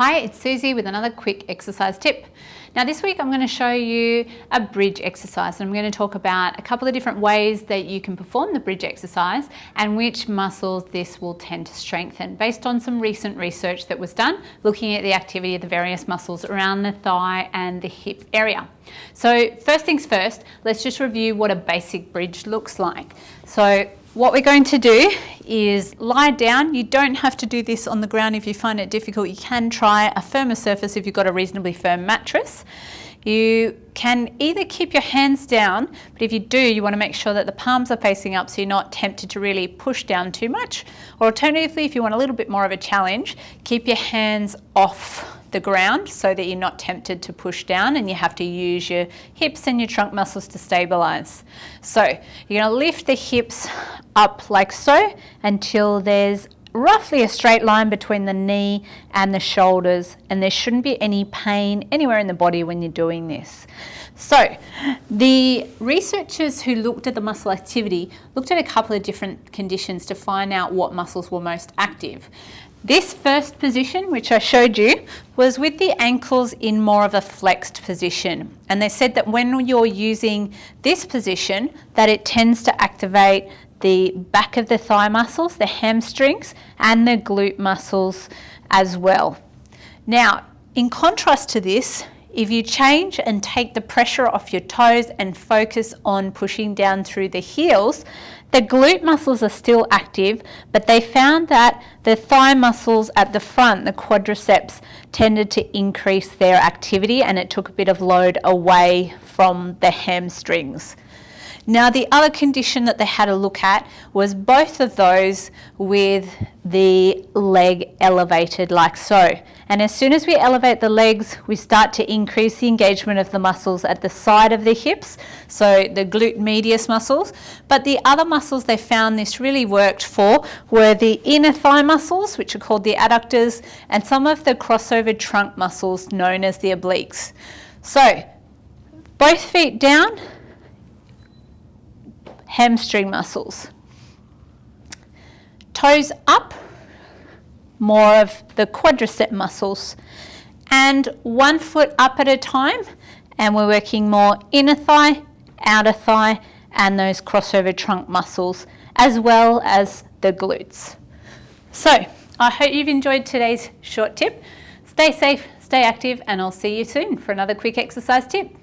Hi, it's Suzy with another quick exercise tip. Now this week I'm going to show you a bridge exercise, and I'm going to talk about a couple of different ways that you can perform the bridge exercise and which muscles this will tend to strengthen based on some recent research that was done looking at the activity of the various muscles around the thigh and the hip area. So first things first, let's just review what a basic bridge looks like. So what we're going to do is lie down. You don't have to do this on the ground if you find it difficult. You can try a firmer surface if you've got a reasonably firm mattress. You can either keep your hands down, but if you do, you want to make sure that the palms are facing up so you're not tempted to really push down too much. Or alternatively, if you want a little bit more of a challenge, keep your hands off the ground so that you're not tempted to push down and you have to use your hips and your trunk muscles to stabilize. So you're going to lift the hips up like so until there's roughly a straight line between the knee and the shoulders, and there shouldn't be any pain anywhere in the body when you're doing this. So the researchers who looked at the muscle activity looked at a couple of different conditions to find out what muscles were most active. This first position, which I showed you, was with the ankles in more of a flexed position. And they said that when you're using this position, that it tends to activate the back of the thigh muscles, the hamstrings, and the glute muscles as well. Now, in contrast to this, if you change and take the pressure off your toes and focus on pushing down through the heels, the glute muscles are still active, but they found that the thigh muscles at the front, the quadriceps, tended to increase their activity, and it took a bit of load away from the hamstrings. Now, the other condition that they had a look at was both of those with the leg elevated like so. And as soon as we elevate the legs, we start to increase the engagement of the muscles at the side of the hips, so the glute medius muscles. But the other muscles they found this really worked for were the inner thigh muscles, which are called the adductors, and some of the crossover trunk muscles known as the obliques. So both feet down, hamstring muscles. Toes up, more of the quadricep muscles. And one foot up at a time, and we're working more inner thigh, outer thigh, and those crossover trunk muscles, as well as the glutes. So I hope you've enjoyed today's short tip. Stay safe, stay active, and I'll see you soon for another quick exercise tip.